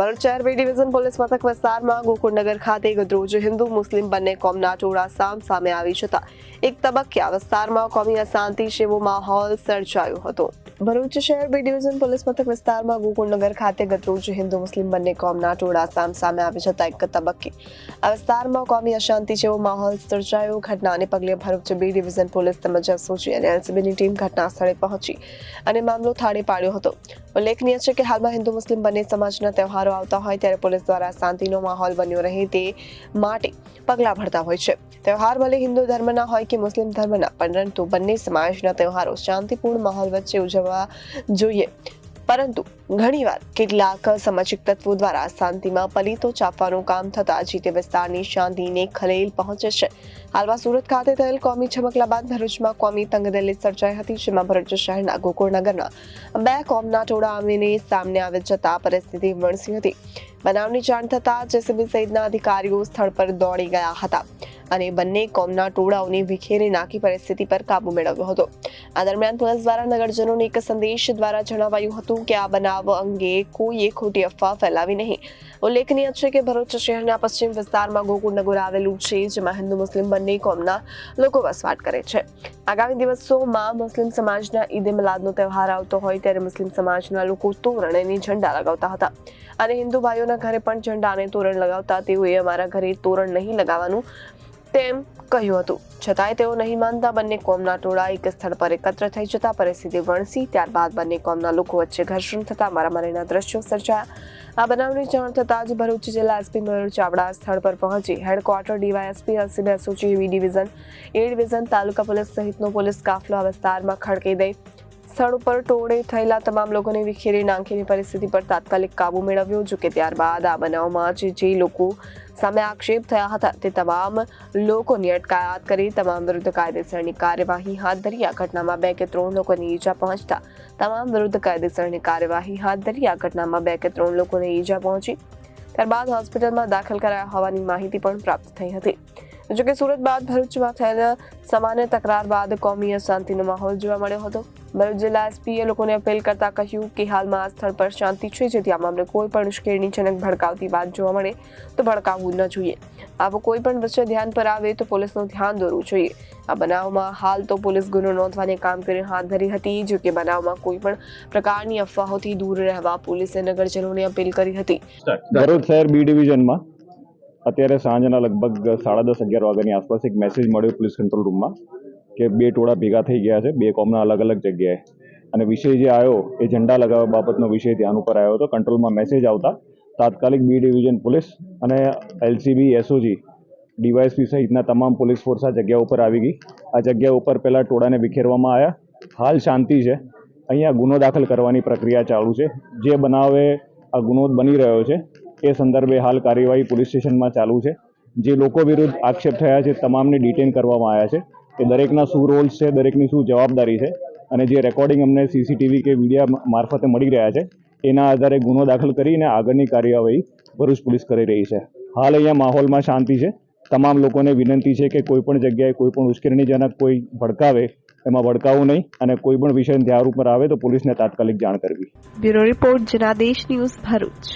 ભરૂચ શહેર B division police મથક વિસ્તારમાં ગોકુળનગર ખાતે ગતરોજ હિન્દુ મુસ્લિમ બંને કોમના ટોળા સામે આવી જતા એક તબક્કે આ વિસ્તારમાં કોમી અશાંતિ જેવો માહોલ સર્જાયો હતો। ભરૂચ શહેર બી ડિવિઝન પોલીસ મથક વિસ્તારમાં ગોકુળનગર ખાતે ગતરોજ હિન્દુ મુસ્લિમ બંને કોમના ટોળા સામે આવી જતા એક તબક્કે આ વિસ્તારમાં કોમી અશાંતિ જેવો માહોલ સર્જાયો। ઘટનાને પગલે ભરૂચ બી ડિવિઝન પોલીસ તેમજ એસઓજી અને એલસીબીની ટીમ ઘટના સ્થળે પહોંચી અને મામલો થાળે પાડ્યો હતો। ઉલ્લેખનીય છે કે હાલમાં હિન્દુ મુસ્લિમ બંને સમાજના તહેવારો આવતા હોય ત્યારે પોલીસ દ્વારા શાંતિનો માહોલ બન્યો રહે તે માટે પગલાં ભરતા હોય છે। તહેવાર ભલે હિન્દુ ધર્મના હોય કે મુસ્લિમ ધર્મના, પરંતુ બંને સમાજના તહેવારો શાંતિપૂર્ણ માહોલ વચ્ચે ઉજવવા જોઈએ, પરંતુ ઘણીવાર કેટલાક સામાજિક તત્વો દ્વારા શાંતિમાં પલીતો ચાપવાનું કામ થતા જે તે વિસ્તારની શાંતિને ખલેલ પહોંચે છે। હાલમાં સુરત ખાતે થયેલ કોમી ચમકલા બાદ ભરૂચમાં કોમી તંગદિલી સર્જાઈ હતી, જેમાં ભરૂચ શહેરના ગોકુળનગરના બે કોમના ટોળા આવીને સામે આવી જતા પરિસ્થિતિ વણસી હતી। બનાવની જાણ થતાં જેસીબી સહિતના અધિકારીઓ સ્થળ પર દોડી ગયા હતા અને બંને કોમના ટોળાઓને વિખેરી નાખી પરિસ્થિતિ પર કાબુ મેળવ્યો હતો। આ દરમિયાન પોલીસ દ્વારા નગરજનોને એક સંદેશ દ્વારા જણાવાયું હતું કે આ બનાવ અંગે કોઈએ ખોટી અફવા ફેલાવી નહીં। ઉલ્લેખનીય છે કે ભરૂચ શહેરના પશ્ચિમ વિસ્તારમાં ગોકુળનગર આવેલું છે, જેમાં હિન્દુ મુસ્લિમ બંને કોમના લોકો વસવાટ કરે છે। આગામી દિવસોમાં મુસ્લિમ સમાજના ઈદ એ મિલાદનો તહેવાર આવતો હોય ત્યારે મુસ્લિમ સમાજના લોકો તોરણ અને ઝંડા લગાવતા હતા અને હિન્દુ ભાઈઓના ઘરે પણ ઝંડા અને તોરણ લગાવતા તેઓએ અમારા ઘરે તોરણ નહીં લગાવવાનું તેમ કહ્યું હતું, છતાંય તેઓ નહીં માનતા બંને કોમના ટોળા એક સ્થળ પર એકત્ર થઈ જતા પરિસ્થિતિ વણસી। ત્યારબાદ બંને કોમના લોકો વચ્ચે ઘર્ષણ થતા મારામારીના દ્રશ્યો સર્જાયા। આ બનાવની જાણ થતાં જ ભરૂચ જિલ્લા એસપી મયુર ચાવડા સ્થળ પર પહોંચી headquarter DYSP LCB SOG B division A division taluka police સહિતનો પોલીસ કાફલો આ વિસ્તારમાં ખડકી દઈ સ્થળ ઉપર ટોળે થયેલા તમામ લોકોને વિખેરી નાખીને પરિસ્થિતિ પર તાત્કાલિક કાબુ મેળવ્યો। જો કે ત્યારબાદ આ બનાવમાં જે લોકો સામે આક્ષેપ થયા હતા તે તમામ લોકોની અટકાયત કરી તમામ વિરુદ્ધ કાયદેસરની કાર્યવાહી હાથ ધરી। આ ઘટનામાં 2 કે 3 લોકોને ઈજા પહોંચતા તમામ વિરુદ્ધ કાયદેસરની કાર્યવાહી હાથ ધરી। આ ઘટનામાં 2 કે 3 લોકોને ઈજા પહોંચી ત્યારબાદ હોસ્પિટલમાં દાખલ કરાયા હોવાની માહિતી પણ પ્રાપ્ત થઈ હતી। જોકે સુરત બાદ ભરૂચમાં થયેલ સામાન્ય તકરાર બાદ કોમી અશાંતિનો માહોલ જોવા મળ્યો હતો। ભરૂચ જિલ્લા એસપીએ લોકોને અપીલ કરતા કહ્યું કે હાલમાં આ સ્થળ પર શાંતિ છે, જેથી આ મામલે કોઈ પણ ઉશ્કેરણીજનક ભડકાવતી વાત જોવા મળે તો ભડકાવવું ન જોઈએ। આવો કોઈ પણ વિષય ધ્યાન પર આવે તો પોલીસનું ધ્યાન દોરવું જોઈએ। આ બનાવમાં હાલ તો પોલીસ ગુનો નોંધવાની કામગીરી હાથ ધરી હતી। જો કે બનાવમાં કોઈ પણ પ્રકારની અફવાઓથી દૂર રહેવા પોલીસે નગરજનોને અપીલ કરી હતી। ભરૂચ શહેર બી ડિવિઝનમાં અત્યારે સાંજના લગભગ 10:30-11 વાગ્યાની આસપાસ એક મેસેજ મળ્યો પોલીસ કંટ્રોલ રૂમમાં કે 2 ટોળા ભેગા થઈ ગયા છે 2 કોમના અલગ અલગ જગ્યાએ, અને વિષય જે આવ્યો એ ઝંડા લગાવવા બાબતનો વિષય ધ્યાન ઉપર આવ્યો હતો। કંટ્રોલમાં મેસેજ આવતા તાત્કાલિક બી ડિવિઝન પોલીસ અને એલસીબી એસઓજી ડીવાયએસપી સહિતના તમામ પોલીસ ફોર્સ આ જગ્યા ઉપર આવી ગઈ। આ જગ્યા ઉપર પહેલાં ટોળાને વિખેરવામાં આવ્યા। હાલ શાંતિ છે, અહીંયા ગુનો દાખલ કરવાની પ્રક્રિયા ચાલુ છે। જે બનાવે આ ગુનો બની રહ્યો છે એ સંદર્ભે હાલ કાર્યવાહી પોલીસ સ્ટેશનમાં ચાલુ છે। જે લોકો વિરુદ્ધ આક્ષેપ થયા છે તમામને ડિટેન કરવામાં આવ્યા છે કે દરેકના શું રોલ્સ છે, દરેકની શું જવાબદારી છે, અને જે રેકોર્ડિંગ અમને સીસીટીવી કે વિડીયો મારફતે મળી રહ્યા છે એના આધારે ગુનો દાખલ કરીને આગળની કાર્યવાહી ભરૂચ પોલીસ કરી રહી છે। હાલ અહીંયા માહોલમાં શાંતિ છે। તમામ લોકોને વિનંતી છે કે કોઈ પણ જગ્યાએ કોઈ પણ ઉશ્કેરણીજનક કોઈ ભડકાવે એમાં ભડકાવવું નહીં, અને કોઈ પણ વિષય ધ્યાન ઉપર આવે તો પોલીસને તાત્કાલિક જાણ કરવી। Bureau report Janadesh news Bharuch.